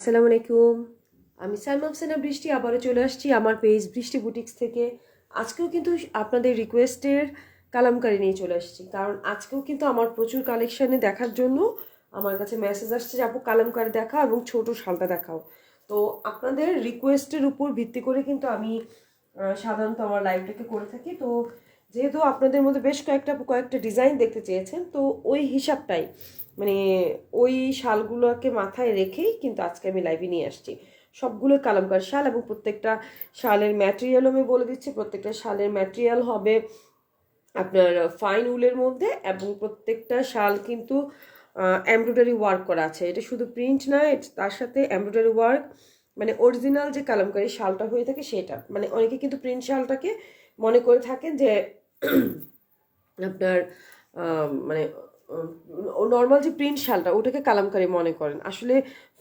আসসালামু আলাইকুম। আমি সাইমা আফসানা বৃষ্টি আবারও চলে আসছি আমার পেজ বৃষ্টি বুটিক্স থেকে। আজকেও কিন্তু আপনাদের রিকোয়েস্টের কালামকারি নিয়ে চলে আসছি, কারণ আজকেও কিন্তু আমার প্রচুর কালেকশানে দেখার জন্য আমার কাছে মেসেজ আসছে যে আপু কালামকারি দেখাও এবং ছোট শালটা দেখাও। তো আপনাদের রিকোয়েস্টের উপর ভিত্তি করে কিন্তু আমি সাধারণত আমার লাইভটাকে করে থাকি। তো যেহেতু আপনাদের মধ্যে বেশ কয়েকটা ডিজাইন দেখতে চেয়েছেন, তো ওই হিসাবটাই মানে ওই শালগুলোকে মাথায় রেখেই কিন্তু আজকে আমি লাইভে নিয়ে আসছি সবগুলো কালামকার শাল। এবং প্রত্যেকটা শালের ম্যাটেরিয়াল আমি বলে দিচ্ছি, প্রত্যেকটা শালের ম্যাটেরিয়াল হবে আপনার ফাইন উলের মধ্যে, এবং প্রত্যেকটা শাল কিন্তু এমব্রয়ডারি ওয়ার্ক করা আছে। এটা শুধু প্রিন্ট না, তার সাথে এমব্রয়ডারি ওয়ার্ক, মানে অরিজিনাল যে কালামকারি শালটা হয়ে থাকে সেটা। মানে অনেকে কিন্তু প্রিন্ট শালটাকে মনে করে থাকেন যে আপনার মানে নর্মাল যে প্রিন্ট শালটা ওটাকে কালামকারি মনে করেন। আসলে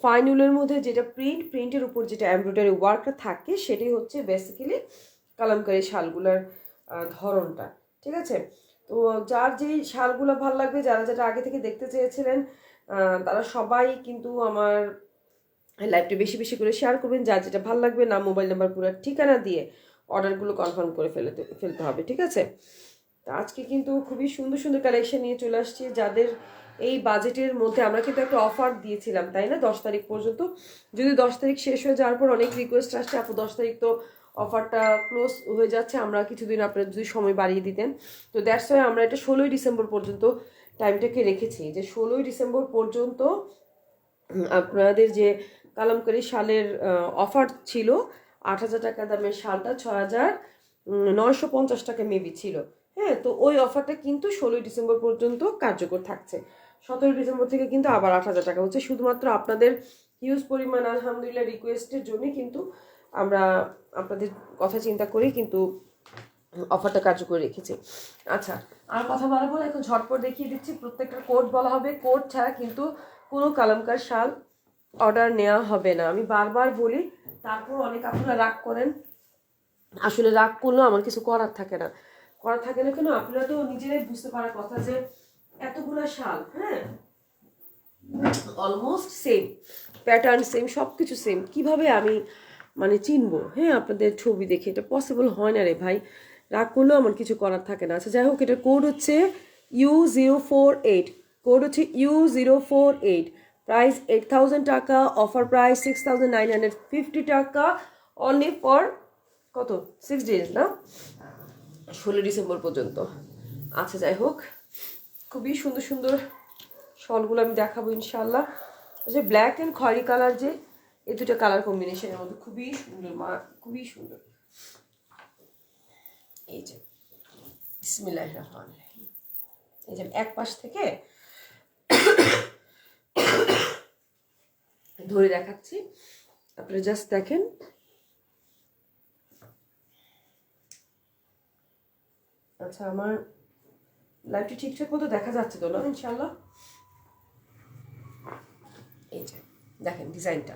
ফাইন উলের মধ্যে যেটা প্রিন্টের উপর যেটা এমব্রয়ডারি ওয়ার্কটা থাকে সেটাই হচ্ছে বেসিক্যালি কালামকারি শালগুলোর ধরনটা। ঠিক আছে? তো যার যেই শালগুলো ভালো লাগবে, যারা যেটা আগে থেকে দেখতে চেয়েছিলেন, তারা সবাই কিন্তু আমার লাইভটা বেশি বেশি করে শেয়ার করবেন। যার যেটা ভালো লাগবে নাম, মোবাইল নাম্বার, পুরো ঠিকানা দিয়ে অর্ডারগুলো কনফার্ম করে ফেলতে হবে। ঠিক আছে? তো আজকে কিন্তু খুবই সুন্দর সুন্দর কালেকশন নিয়ে চলে আসছি। যাদের এই বাজেটের মধ্যে আমরা কিন্তু একটা অফার দিয়েছিলাম, তাই না, 10 তারিখ পর্যন্ত। যদি 10 তারিখ শেষ হয়ে যাওয়ার পর অনেক রিকোয়েস্ট আসছে আপু 10 তারিখ তো অফারটা ক্লোজ হয়ে যাচ্ছে, আমরা কিছুদিন আপনারা যদি সময় বাড়িয়ে দিতেন। তো দ্যাটস ওয়াই আমরা এটা 16ই ডিসেম্বর পর্যন্ত টাইমটাকে রেখেছি, যে 16ই ডিসেম্বর পর্যন্ত আপনাদের যে কালামকারি শালের অফার ছিল, 8,000 টাকা দামের শালটা 6,950 টাকা মেবি ছিল। হ্যাঁ, তো ওই অফারটা কিন্তু 16ই ডিসেম্বর পর্যন্ত কার্যকর থাকছে। 17ই ডিসেম্বর থেকে কিন্তু আবার 8,000 টাকা হচ্ছে, শুধুমাত্র আপনাদের হিউজ পরিমাণ আলহামদুলিল্লাহ রিকোয়েস্টের জন্যই কিন্তু আমরা আপনাদের কথা চিন্তা করেই কিন্তু অফারটা কার্যকর রেখেছি। আচ্ছা, আর কথা বলা বলে এখন ঝটপট দেখিয়ে দিচ্ছি। প্রত্যেকটা কোড বলা হবে, কোড ছাড়া কিন্তু কোনো কালামকার শাল অর্ডার নেওয়া হবে না। আমি বারবার বলি, তারপর অনেক আপনারা রাগ করেন। আসলে রাগ করলেও আমার কিছু করার থাকে না। কেন, আপনারা তো নিজেরাই বুঝতে পারার কথা যে এতগুলো শাল, হ্যাঁ, অলমোস্ট সেম প্যাটার্ন, সেম সব কিছু সেম, কিভাবে আমি মানে চিনবো? হ্যাঁ, আপনাদের ছবি দেখে এটা পসিবল হয় না রে ভাই। রাগ করলেও আমার কিছু করার থাকে না। আচ্ছা যাই হোক, এটার কোড হচ্ছে U048, কোড হচ্ছে U048, প্রাইস 8,000 টাকা, অফার প্রাইস 6,950 টাকা, অনলি ফর কত 6 ডেজ না, 16 ডিসেম্বর পর্যন্ত। আচ্ছা যাই হোক, খুবই সুন্দর সুন্দর শলগুলো আমি দেখাবো ইনশাল্লাহ। যে ব্ল্যাক অ্যান্ড খয়েরি কালার, যে এই দুটো কালার কম্বিনেশনের মধ্যে খুবই সুন্দর, খুবই সুন্দর। এই যে বিসমিল্লাহির রহমানির রহিম, এই যে এক পাশ থেকে ধরে দেখাচ্ছি, আপনারা জাস্ট দেখেন। আচ্ছা, আমার লাইভটি ঠিকঠাক মতো দেখা যাচ্ছে তো না ইনশাল্লাহ? এই যে দেখেন ডিজাইনটা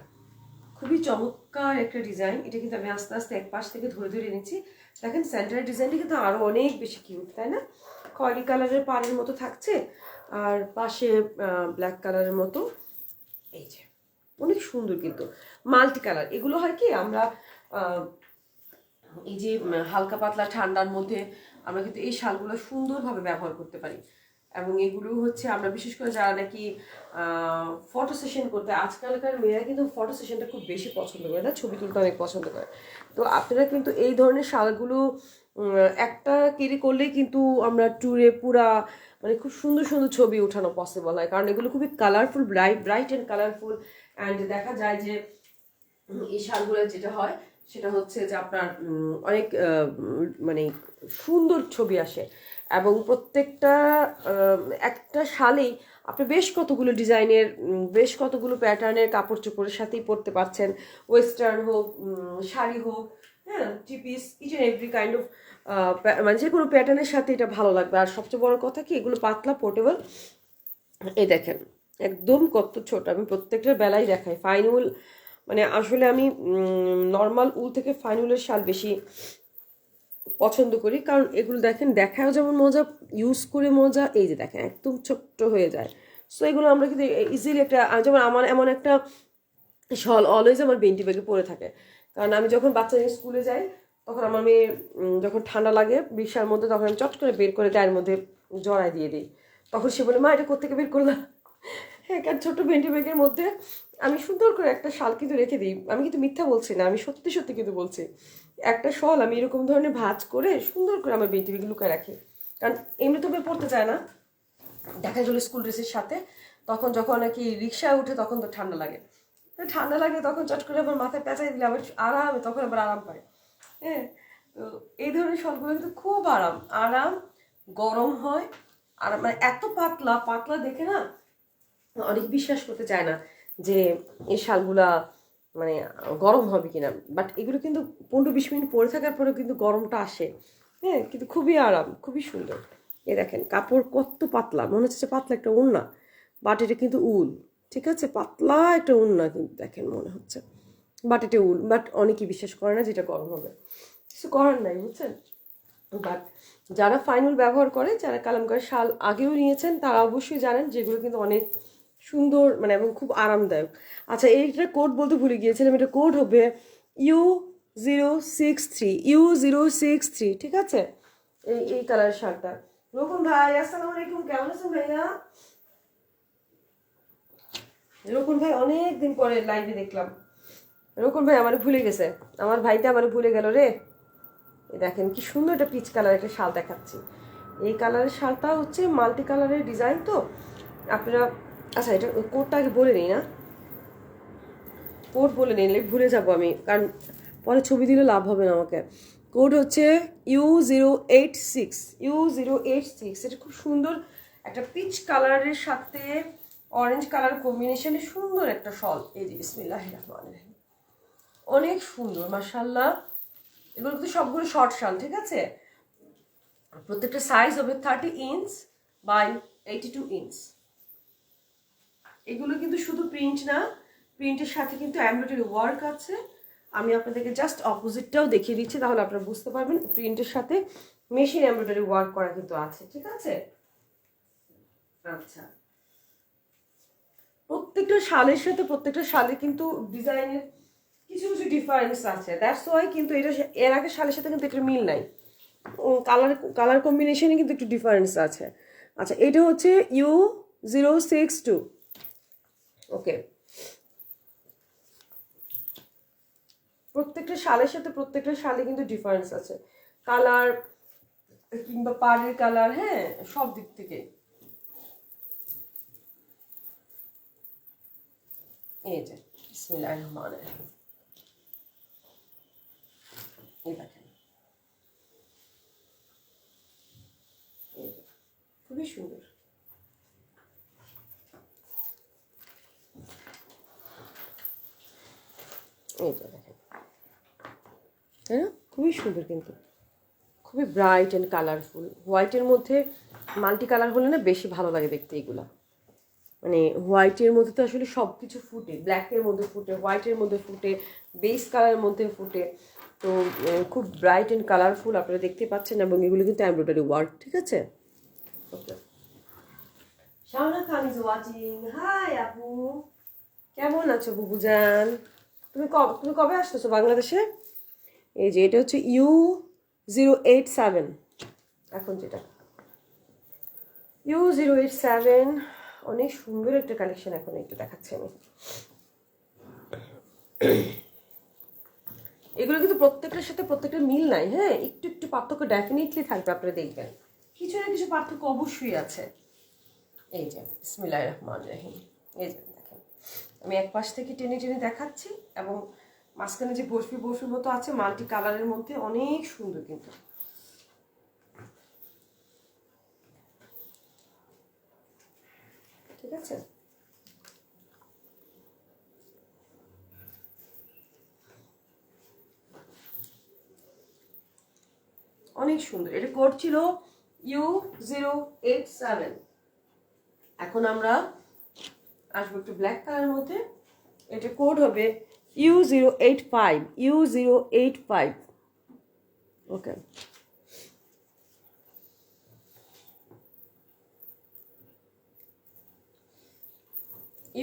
খুবই চমৎকার একটা ডিজাইন। এটা কিন্তু আমি আস্তে আস্তে এক পাশ থেকে ধরে ধরে এনেছি। দেখেন সেন্টারের ডিজাইনটা কিন্তু আরো অনেক বেশি কিউট, তাই না? খয়েরি কালারের পাড়ের মতো থাকছে, আর পাশে ব্ল্যাক কালারের মতো। এই যে অনেক সুন্দর কিন্তু মাল্টি কালার। এগুলো হয় কি, আমরা এই যে হালকা পাতলা ঠান্ডার মধ্যে আমরা কিন্তু এই শালগুলো সুন্দরভাবে ব্যবহার করতে পারি। এবং এগুলো হচ্ছে আমরা বিশেষ করে যারা নাকি ফটো সেশন করতে, আজকালকার মেয়েরা কিন্তু ফটো সেশনটা খুব বেশি পছন্দ করে, না, ছবি তুলতে অনেক পছন্দ করে। তো আপনারা কিন্তু এই ধরনের শালগুলো একটা ক্যারি করলেই কিন্তু আমরা ট্যুরে পুরা মানে খুব সুন্দর সুন্দর ছবি ওঠানো পসিবল হয়, কারণ এগুলো খুবই colourful, bright and colourful. And দেখা যায় যে এই শালগুলো যেটা হয় সেটা হচ্ছে যে আপনার অনেক মানে সুন্দর ছবি আসে, এবং প্রত্যেকটা একটা শালেই আপনি বেশ কতগুলো ডিজাইনের, বেশ কতগুলো প্যাটার্নের কাপড় চোপড়ের সাথেই পরতে পারছেন। ওয়েস্টার্ন হোক, শাড়ি হোক, হ্যাঁ, টিপিস, each and every kind of মানে যে কোনো প্যাটার্নের সাথে এটা ভালো লাগবে। আর সবচেয়ে বড় কথা কি, এগুলো পাতলা, পোর্টেবল। এই দেখেন একদম কত ছোট, আমি প্রত্যেকটার বেলায় দেখাই ফাইন উল। মানে আসলে আমি নর্মাল উল থেকে ফাইন উলের শাল বেশি পছন্দ করি, কারণ এগুলো দেখেন দেখাও যেমন মজা, ইউজ করে মজা। এই যে দেখেন একদম ছোট্ট হয়ে যায়। সো এগুলো আমরা কিন্তু ইজিলি একটা, যেমন আমার এমন একটা শল অলওয়েজ আমার বেন্টি ব্যাগে পরে থাকে, কারণ আমি যখন বাচ্চা নিয়ে স্কুলে যাই তখন আমার মেয়ে যখন ঠান্ডা লাগে বৃষ্টির মধ্যে, তখন আমি চট করে বের করে গায়ের মধ্যে জড়াই দিয়ে দিই। তখন সে বলে, মা এটা কোত্থেকে বের করলাম? হ্যাঁ, কারণ ছোট্ট বেন্টি ব্যাগের মধ্যে আমি সুন্দর করে একটা শাল কিন্তু রেখে দিই। আমি কিন্তু মিথ্যা বলছি না, আমি সত্যি সত্যি কিন্তু বলছি। একটা শল আমি এরকম ধরনের ভাঁজ করে সুন্দর করে আমার বেন্টি ব্যাগে লুকায় রাখি, কারণ এমনি তো পড়তে চায় না, দেখা গেলো স্কুল ড্রেসের সাথে। তখন যখন নাকি রিক্সায় উঠে তখন তো ঠান্ডা লাগে, ঠান্ডা লাগে তখন চট করে আবার মাথায় পেঁচাই দিলে আবার আরামে তখন আবার আরাম পায়। হ্যাঁ, তো এই ধরনের শলগুলো কিন্তু খুব আরাম আরাম, গরম হয়। আর মানে এত পাতলা পাতলা দেখে না অনেক বিশ্বাস করতে চায় না যে এই শালগুলা মানে গরম হবে কিনা, বাট এগুলো কিন্তু 15-20 মিনিট পরে থাকার পরেও কিন্তু গরমটা আসে। হ্যাঁ, কিন্তু খুবই আরাম, খুবই সুন্দর। এই দেখেন কাপড় কত পাতলা, মনে হচ্ছে পাতলা একটা ওড়না, বাট এটা কিন্তু উল। ঠিক আছে, পাতলা একটা ওড়না কিন্তু দেখেন মনে হচ্ছে, বাট এটা উল। বাট অনেকেই বিশ্বাস করে না যেটা গরম হবে, কিছু করার নাই, বুঝছেন। বাট যারা ফাইনুল ব্যবহার করে, যারা কালামকারী শাল আগেও নিয়েছেন, তারা অবশ্যই জানেন যেগুলো কিন্তু অনেক সুন্দর মানে এবং খুব আরামদায়ক। আচ্ছা, এইটা কোড বলতে ভুলে গিয়েছিলাম, এটা কোড হবে U063, U063, ঠিক আছে। এই কালারের শার্টটা। রকম ভাই, আসসালামু আলাইকুম, কেমন আছেন ভাইয়া? রকম ভাই অনেক দিন পরে লাইভে দেখলাম। রকম ভাই আমার ভুলে গেছে, আমার ভাইটা আমার ভুলে গেল রে। দেখেন কি সুন্দর একটা পিচ কালার একটা শাল দেখাচ্ছি। এই কালারের শালটা হচ্ছে মাল্টি কালারের ডিজাইন, তো আপনারা আচ্ছা এটা কোডটা আগে বলে নিই না, কোড বলে নিলে ভুলে যাব আমি, কারণ পরে ছবি দিলে লাভ হবে না আমাকে। কোড হচ্ছে U086, U086। এটা খুব সুন্দর একটা পিচ কালারের সাথে অরেঞ্জ কালার কম্বিনেশনে সুন্দর একটা শল। এই যে বিসমিল্লাহির রহমানির রহিম, অনেক সুন্দর মাশাআল্লাহ। এগুলো কিন্তু সবগুলো শর্ট শাল, ঠিক আছে। প্রত্যেকটা সাইজ হবে 30 ইঞ্চ বাই 82 ইঞ্চ। এগুলো কিন্তু শুধু প্রিন্ট না, প্রিন্টের সাথে কিন্তু এমব্রয়ডারি ওয়ার্ক আছে। আমি আপনাদেরকে জাস্ট অপোজিটটাও দেখিয়ে দিচ্ছি, তাহলে আপনারা বুঝতে পারবেন। প্রিন্টের সাথে মেশিন এমব্রয়ডারি ওয়ার্ক করা কিন্তু আছে, ঠিক আছে। আচ্ছা, প্রত্যেকটা শালের সাথে প্রত্যেকটা শালে কিন্তু ডিজাইনের কিছু কিছু ডিফারেন্স আছে, দ্যাটস ওয়াই কিন্তু এটা এর আগে শালের সাথে কিন্তু এটা মিল নাই, কালার কালার কম্বিনেশনে কিন্তু একটু ডিফারেন্স আছে। আচ্ছা, এটা হচ্ছে U062, ওকে। প্রত্যেকটা শালের সাথে প্রত্যেকটা শালে কিন্তু ডিফারেন্স আছে, কালার কিংবা পাড়ের কালার, হ্যাঁ, সব দিক থেকে। এই যে বিসমিল্লাহির রহমানির রহিম, এই দেখেন, খুবই সুন্দর। এই যে দেখেন, তাই না, খুবই সুন্দর কিন্তু খুবই ব্রাইট অ্যান্ড কালারফুল। হোয়াইটের মধ্যে মাল্টি কালার হলে না বেশি ভালো লাগে দেখতে এগুলা। মানে হোয়াইটের মধ্যে তো আসলে সব কিছু ফুটে, ব্ল্যাকের মধ্যে ফুটে, হোয়াইটের মধ্যে ফুটে, বেস কালারের মধ্যে ফুটে। তো খুব ব্রাইট অ্যান্ড কালারফুল আপনারা দেখতে পাচ্ছেন, এবং এগুলো কিন্তু এমব্রয়ডারি ওয়ার্ক, ঠিক আছে। ওকে, শাওনা খান ইজ ওয়াচিং। হাই আপু, কেমন আছো বুবুজান? তুমি কবে আসতেছো বাংলাদেশে? এই যে এটা হচ্ছে U087, এখন যেটা U087, অনেক সুন্দর একটা কালেকশন এখন একটু দেখাচ্ছি আমি। এগুলো কিন্তু প্রত্যেকটার সাথে প্রত্যেকটা মিল নাই, হ্যাঁ, একটু একটু পার্থক্য ডেফিনেটলি থাকবে, আপনারা দেখবেন কিছু না কিছু পার্থক্য অবশ্যই আছে। এই যে বিসমিল্লাহির রহমানির রহিম, এই যে দেখেন আমি এক পাশ থেকে টেনে টেনে দেখাচ্ছি, এবং মাঝখানে যে বরফির মতো আছে মাল্টি কালারের মধ্যে, অনেক সুন্দর কিন্তু, ঠিক আছে। অনেক সুন্দর। এটা কোড ছিল U087। এখন আমরা আসবো একটু ব্ল্যাক কালারের মধ্যে, এটা কোড হবে U085, U085, ওকে।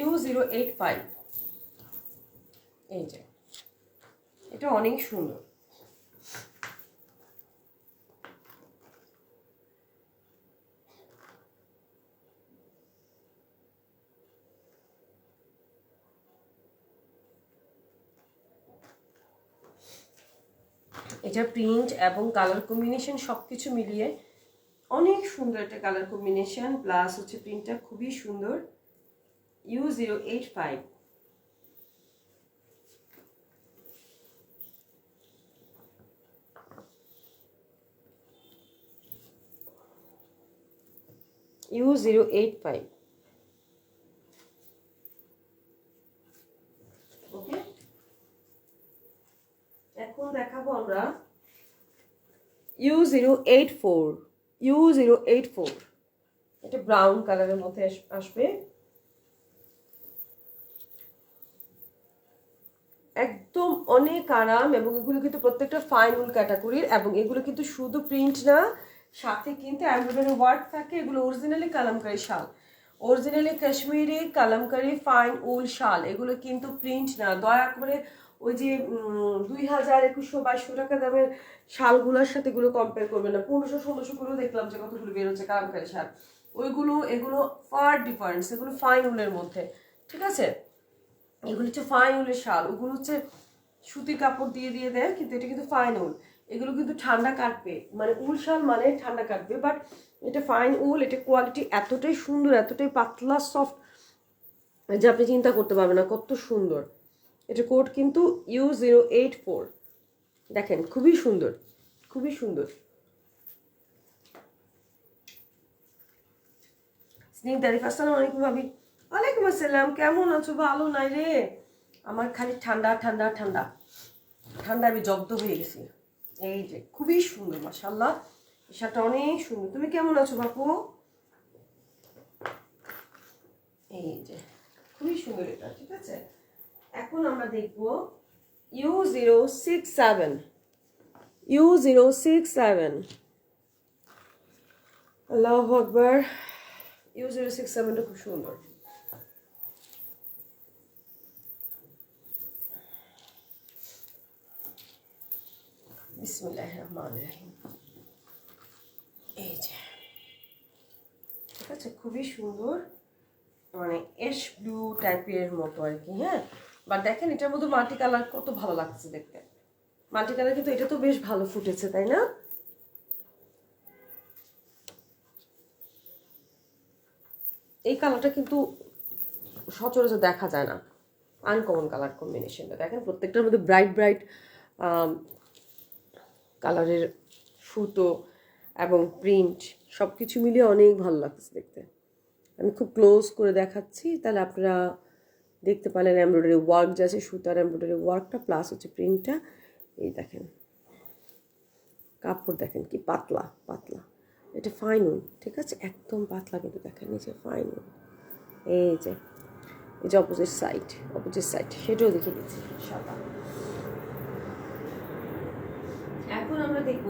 U085, এই যে এটা অনেক সুন্দর। এটা প্রিন্ট এবং কালার কম্বিনেশন সবকিছু মিলিয়ে অনেক সুন্দর একটা কালার কম্বিনেশন, প্লাস হচ্ছে প্রিন্টটা খুবই সুন্দর। U085 U085 ওকে। এখন দেখাবো আমরা U084 U084 এটা ব্রাউন কালারের মধ্যে আসবে, একদম অনেক আরাম। এবং এগুলো কিন্তু প্রত্যেকটা ফাইন উল ক্যাটাগরির, এবং এগুলো কিন্তু শুধু প্রিন্ট না, সাথে কিন্তু এমব্রয়ডারি ওয়ার্ক থাকে। এগুলো অরিজিনালি কালামকারী শাল, অরিজিনালি কাশ্মীরি কালামকারী ফাইন উল শাল। এগুলো কিন্তু প্রিন্ট না, দয়া করে ওই যে 2000, 2100, 2200 টাকা দামের শালগুলোর সাথে এগুলো কম্পেয়ার করবে না। 1500, 1600 গুলো দেখলাম যে কতগুলো বেরোচ্ছে কালামকারী শাল, ওইগুলো এগুলো ফার ডিফারেন্স। এগুলো ফাইন উলের মধ্যে, ঠিক আছে? এগুলো হচ্ছে ফাইন উলের শাল, ওগুলো হচ্ছে সুতির কাপড় দিয়ে দিয়ে দেয়, কিন্তু এটা কিন্তু ফাইন উল। এগুলো কিন্তু ঠান্ডা কাটবে, মানে উল শাল মানে ঠান্ডা কাটবে, বাট এটা ফাইন উল। এটা কোয়ালিটি এতটাই সুন্দর, এতটাই পাতলা সফট যে আপনি চিন্তা করতে পারবেন না কত সুন্দর। এটা কোড কিন্তু U084, দেখেন খুবই সুন্দর, খুবই সুন্দর। স্নিগ্ধারিফ আসসালামু আলাইকুম ভাবি। ওয়ালাইকুম আসসালাম, কেমন আছো? ভালো নাই রে, আমার খালি ঠান্ডা ঠান্ডা ঠান্ডা ঠান্ডা, আমি জব্দ হয়ে গেছি। এই যে খুবই সুন্দর মাশাআল্লাহ, শাড়িটা অনেক সুন্দর। তুমি কেমন আছো বাপু? এই যে খুবই সুন্দর এটা, ঠিক আছে? এখন আমরা দেখব U067 U067, আল্লাহু আকবার। U067টা খুব সুন্দর। বিসমিল্লাহির রহমানির রহিম। এই যে ঠিক আছে, খুবই সুন্দর, মানে এশ ব্লু টাইপের মতো আর কি। হ্যাঁ, বাট দেখেন এটার মধ্যে মাল্টি কালার কত ভালো লাগছে দেখতে। মাল্টি কালার কিন্তু এটা তো বেশ ভালো ফুটেছে, তাই না? এই কালারটা কিন্তু সচরাচর দেখা যায় না, আনকমন কালার কম্বিনেশনটা। দেখেন প্রত্যেকটার মধ্যে ব্রাইট ব্রাইট কালারের সুতো এবং প্রিন্ট সব কিছু মিলিয়ে অনেক ভালো লাগছে দেখতে। আমি খুব ক্লোজ করে দেখাচ্ছি, তাহলে আপনারা দেখতে পারেন এমব্রয়ডারি ওয়ার্ক যে আছে, সুতার এমব্রয়ডারি ওয়ার্কটা, প্লাস হচ্ছে প্রিন্টটা। এই দেখেন কাপড়, দেখেন কি পাতলা পাতলা, এটা ফাইন উল, ঠিক আছে? একদম পাতলা, কিন্তু দেখেন এই যে ফাইন উল। এই যে অপোজিট সাইড সেটাও দেখে দিচ্ছি সাদা। এখন আমরা দেখব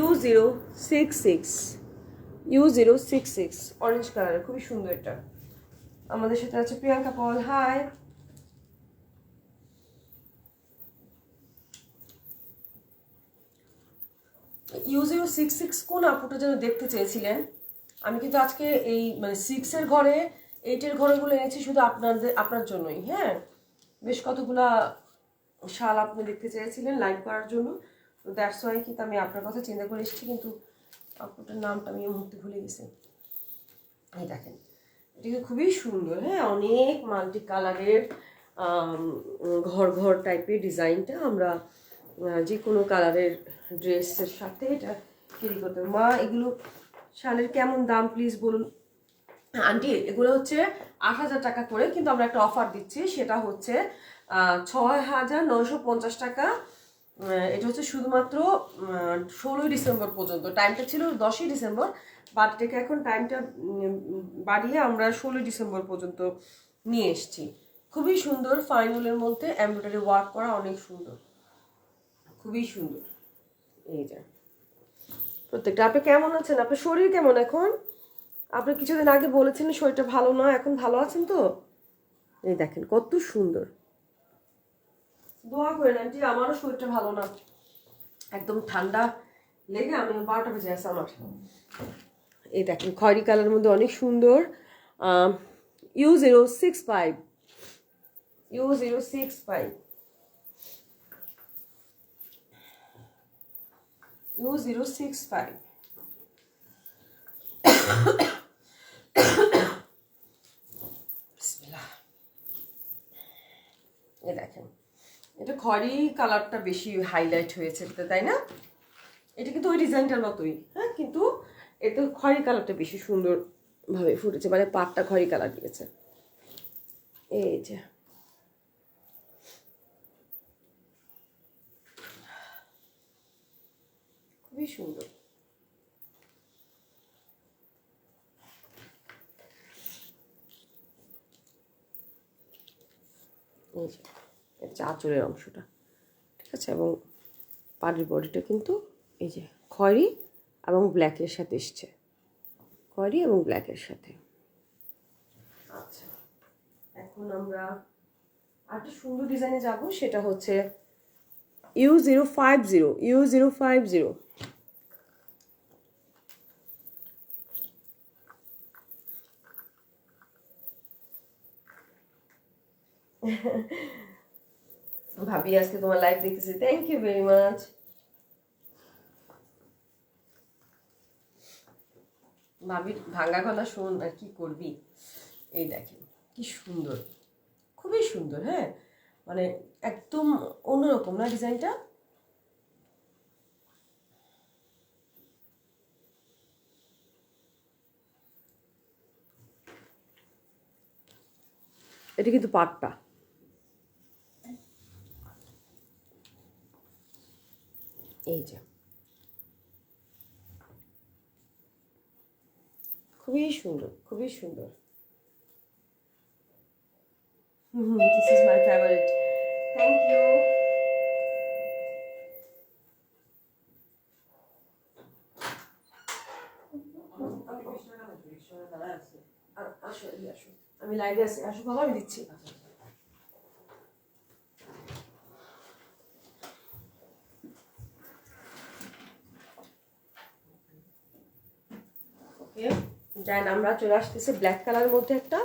U066 অরেঞ্জ কালারের, খুবই সুন্দর এটা। আমাদের সাথে আছে প্রিয়াঙ্কা পল, হাই। U066 কোন আপুটা যেন দেখতে চেয়েছিলেন। আমি কিন্তু আজকে এই মানে 6-এর ঘরে 8-এর ঘরেগুলো এনেছি শুধু আপনার জন্যই। হ্যাঁ, বেশ কতগুলা শাল আপনি দেখতে চেয়েছিলেন লাইভ করার জন্য, তো দ্যাটস ওয়াই কিন্তু আমি আপনার কথা চিন্তা করে এসেছি, কিন্তু আপুটার নামটা আমি এই মুহূর্তে ভুলে গেছি। এই দেখেন এটা কিন্তু খুবই সুন্দর। হ্যাঁ, অনেক মাল্টি কালারের ঘর ঘর টাইপের ডিজাইনটা আমরা যে কোনো কালারের ড্রেসের সাথে এটা ক্যারি করতে। মা এগুলো শালের কেমন দাম প্লিজ বলুন। আন্টি এগুলো হচ্ছে 8,000 টাকা করে, কিন্তু আমরা একটা অফার দিচ্ছি, সেটা হচ্ছে 6,950 টাকা। এটা হচ্ছে শুধুমাত্র 16ই ডিসেম্বর পর্যন্ত। টাইমটা ছিল 10ই ডিসেম্বর, বাট এটাকে এখন টাইমটা বাড়িয়ে আমরা 16ই ডিসেম্বর পর্যন্ত নিয়ে এসেছি। খুবই সুন্দর, ফাইনালের মধ্যে এমব্রয়ডারি ওয়ার্ক করা, অনেক সুন্দর, খুবই সুন্দর। এই যে প্রত্যেকটা। আপনি কেমন আছেন? আপনার শরীর কেমন এখন? আপনি কিছুদিন আগে বলেছিলেন শরীরটা ভালো নয়, এখন ভালো আছেন তো? এই দেখেন কত সুন্দর, দোয়া করেন আন্টি, আমারও শরীরটা ভালো না, একদম ঠান্ডা লেগে আমি 12টা বেজে আছে আমার। এই দেখেন খয়েরি কালারের মধ্যে অনেক সুন্দর, U065, U065, U065। এই দেখেন এটা খয়েরি কালারটা বেশি হাইলাইট হয়েছে, তাই না? এটা কিন্তু ওই ডিজাইনটার মতোই, হ্যাঁ, কিন্তু এটা খয়েরি কালারটা বেশি সুন্দর ভাবে ফুটেছে, মানে পাটটা খয়েরি কালার দিয়েছে। এই যে খুবই সুন্দর। এই যে এটা আঁচলের অংশটা, ঠিক আছে, এবং পাড়ের বডিটা কিন্তু এই যে খয়েরি এবং ব্ল্যাকের সাথে এসছে, খয়েরি এবং ব্ল্যাকের সাথে। আচ্ছা, এখন আমরা আরেকটা সুন্দর ডিজাইনে যাব, সেটা হচ্ছে U050, U050। ভাবি আজকে তোমার লাইভ দেখতেছি, থ্যাংক ইউ ভেরি মাচ। ভাবির ভাঙা গলা শোন আর কি করবি। এই দেখেন কি সুন্দর, খুবই সুন্দর, হ্যাঁ, মানে একদম অন্যরকম না ডিজাইনটা। এটা কিন্তু পাটটা, এই যে খুবই সুন্দর, খুবই সুন্দর। This is my favourite, thank you. আসো, আসো, আমি লাইভে আছি, আসো বাবা, আমি দিচ্ছি। দেন আমরা চলে আসতেছি ব্ল্যাক কালারের মধ্যে একটা,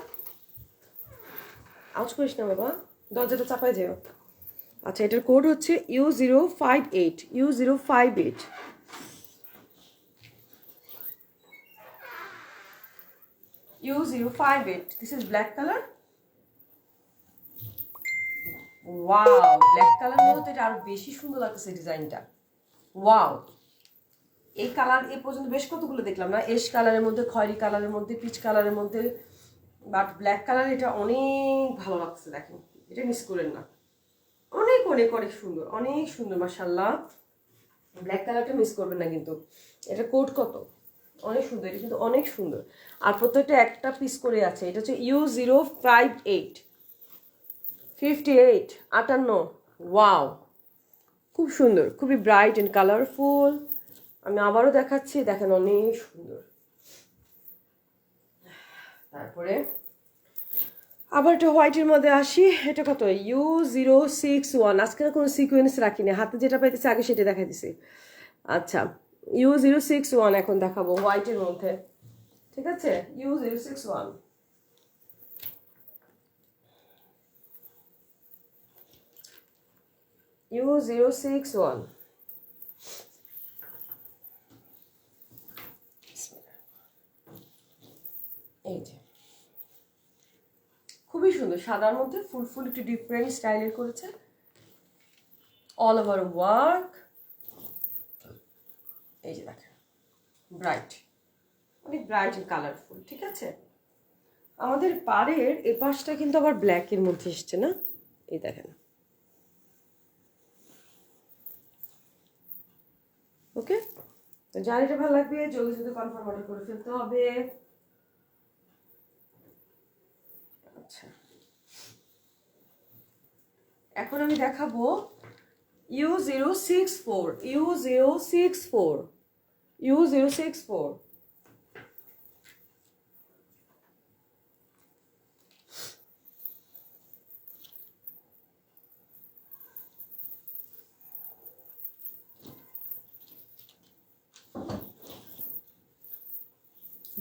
আউজ করিস না বাবা, দরজাটা চাপায় যেও। আচ্ছা, এটার কোড হচ্ছে U058, U058। U058, this is black color. Wow, black কালারের মধ্যে এটা আরো বেশি সুন্দর লাগতেছে ডিজাইনটা। ওয়াও, এই কালার এই পর্যন্ত বেশ কতগুলো দেখলাম না, এশ কালারের মধ্যে, খয়েরি কালারের মধ্যে, পিচ কালারের মধ্যে, বাট ব্ল্যাক কালার এটা অনেক ভালো লাগছে। দেখেন, এটা মিস করেন না, অনেক অনেক অনেক সুন্দর, অনেক সুন্দর, মাশাআল্লাহ। ব্ল্যাক কালারটা মিস করবেন না কিন্তু। এটা কোড কত, অনেক সুন্দর, এটা কিন্তু অনেক সুন্দর। আর প্রত্যেকটা একটা পিস করে আছে। এটা হচ্ছে U058, 58, 58। ওয়াও, খুব সুন্দর, খুবই ব্রাইট অ্যান্ড কালারফুল। আমি আবারও দেখাচ্ছি, দেখেন অনেক সুন্দর। তারপরে আবার একটা হোয়াইটের মধ্যে আসি, এটা কত, U061। আজকে না কোনো সিকোয়েন্স রাখিনি, হাতে যেটা পাইতেছে আগে সেটা দেখাই দিছি। আচ্ছা, U061 এখন দেখাবো হোয়াইটের মধ্যে, ঠিক আছে, U061। U061, এই যে খুবই সুন্দর, সাদার মধ্যে ফুল ফুল একটু ডিফারেন্ট স্টাইলের করেছে, অল ওভার ওয়ার্ক। এই যে দেখেন ব্রাইট, অনেক ব্রাইট এন্ড কালারফুল, ঠিক আছে। আমাদের পাড়ের এ পাশটা কিন্তু আবার ব্ল্যাকের মধ্যে এসছে না, এই দেখেন। ওকে, যার এটা ভালো লাগবে জলদি জলদি কনফার্ম অর্ডার করে ফেলতে হবে। আচ্ছা, এখন আমি দেখাবো U064, U064, U064।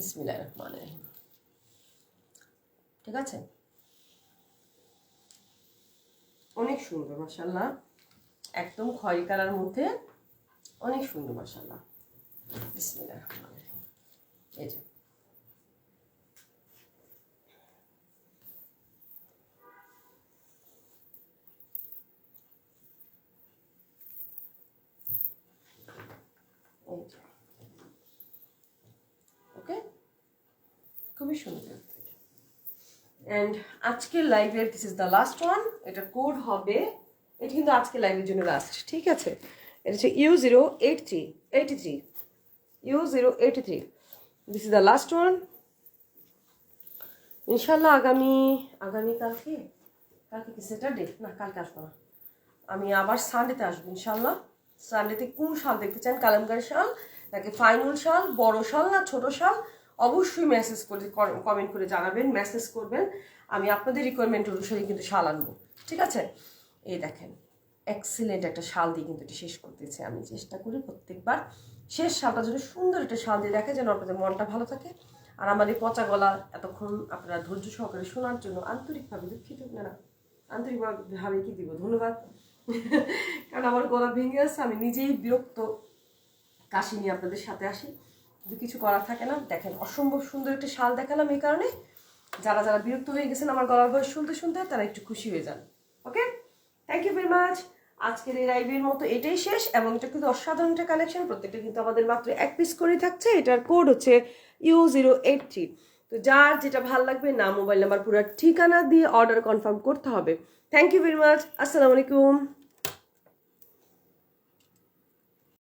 বিসমিল্লাহির রহমানির রহিম। ঠিক আছে, অনেক সুন্দর মাশাআল্লাহ, একদম খয়েরি কালার মধ্যে অনেক সুন্দর মাশাআল্লাহ। বিসমিল্লাহির রহমানির রহিম। এই যে ওকে, খুবই সুন্দর। অ্যান্ড আজকের লাইভের this is the last one. এটা কোড হবে, এটা কিন্তু আজকের লাইভের জন্য লাস্ট। ঠিক আছে, এটা হচ্ছে U083 U083। This is the last one. ইনশাল্লাহ কালকে কি স্যাটারডে? না, কালকে আসবো না, আমি আবার সানডেতে আসবো ইনশাল্লাহ। সানডেতে কোন শাল দেখতে চান, কালামকারী শাল নাকি ফাইনুল শাল, বড় শাল না ছোট শাল, অবশ্যই মেসেজ করে কমেন্ট করে জানাবেন, মেসেজ করবেন। আমি আপনাদের রিকোয়ারমেন্ট অনুসারে কিন্তু শাল আনবো। ঠিক আছে, এই দেখেন এক্সিলেন্ট একটা শাল দিয়ে কিন্তু এটি শেষ করতেছি। আমি চেষ্টা করি প্রত্যেকবার শেষ শালটা যেন সুন্দর একটা শাল দিয়ে দেখে, যেন আপনাদের মনটা ভালো থাকে। আর আমার এই পচা গলা এতক্ষণ আপনারা ধৈর্য সহকারে শোনার জন্য আন্তরিকভাবে দুঃখিত। না, আন্তরিকভাবে কি দিব, ধন্যবাদ। কারণ আমার গলা ভেঙে আসছে, আমি নিজেই বিরক্ত, কাশি নিয়ে আপনাদের সাথে আসি, কিন্তু কিছু করার থাকে না। দেখেন অসম্ভব সুন্দর একটা শাল দেখালাম, এই কারণে যারা যারা বিরক্ত হয়ে গেছেন আমার গলার ভয়েস শুনতে শুনতে, তারা একটু খুশি হয়ে যান। ওকে, থ্যাংক ইউ ভেরি মাচ। আজকের এই লাইভের মতো এটাই শেষ, এবং এটা কিন্তু অসাধারণ একটা কালেকশন। প্রত্যেকটা কিন্তু আমাদের মাত্র 1 পিস করেই থাকছে। এটার কোড হচ্ছে U083। তো যার যেটা ভালো লাগবে, নাম, মোবাইল নাম্বার, পুরো ঠিকানা দিয়ে অর্ডার কনফার্ম করতে হবে। Thank you very much. আসসালামু আলাইকুম।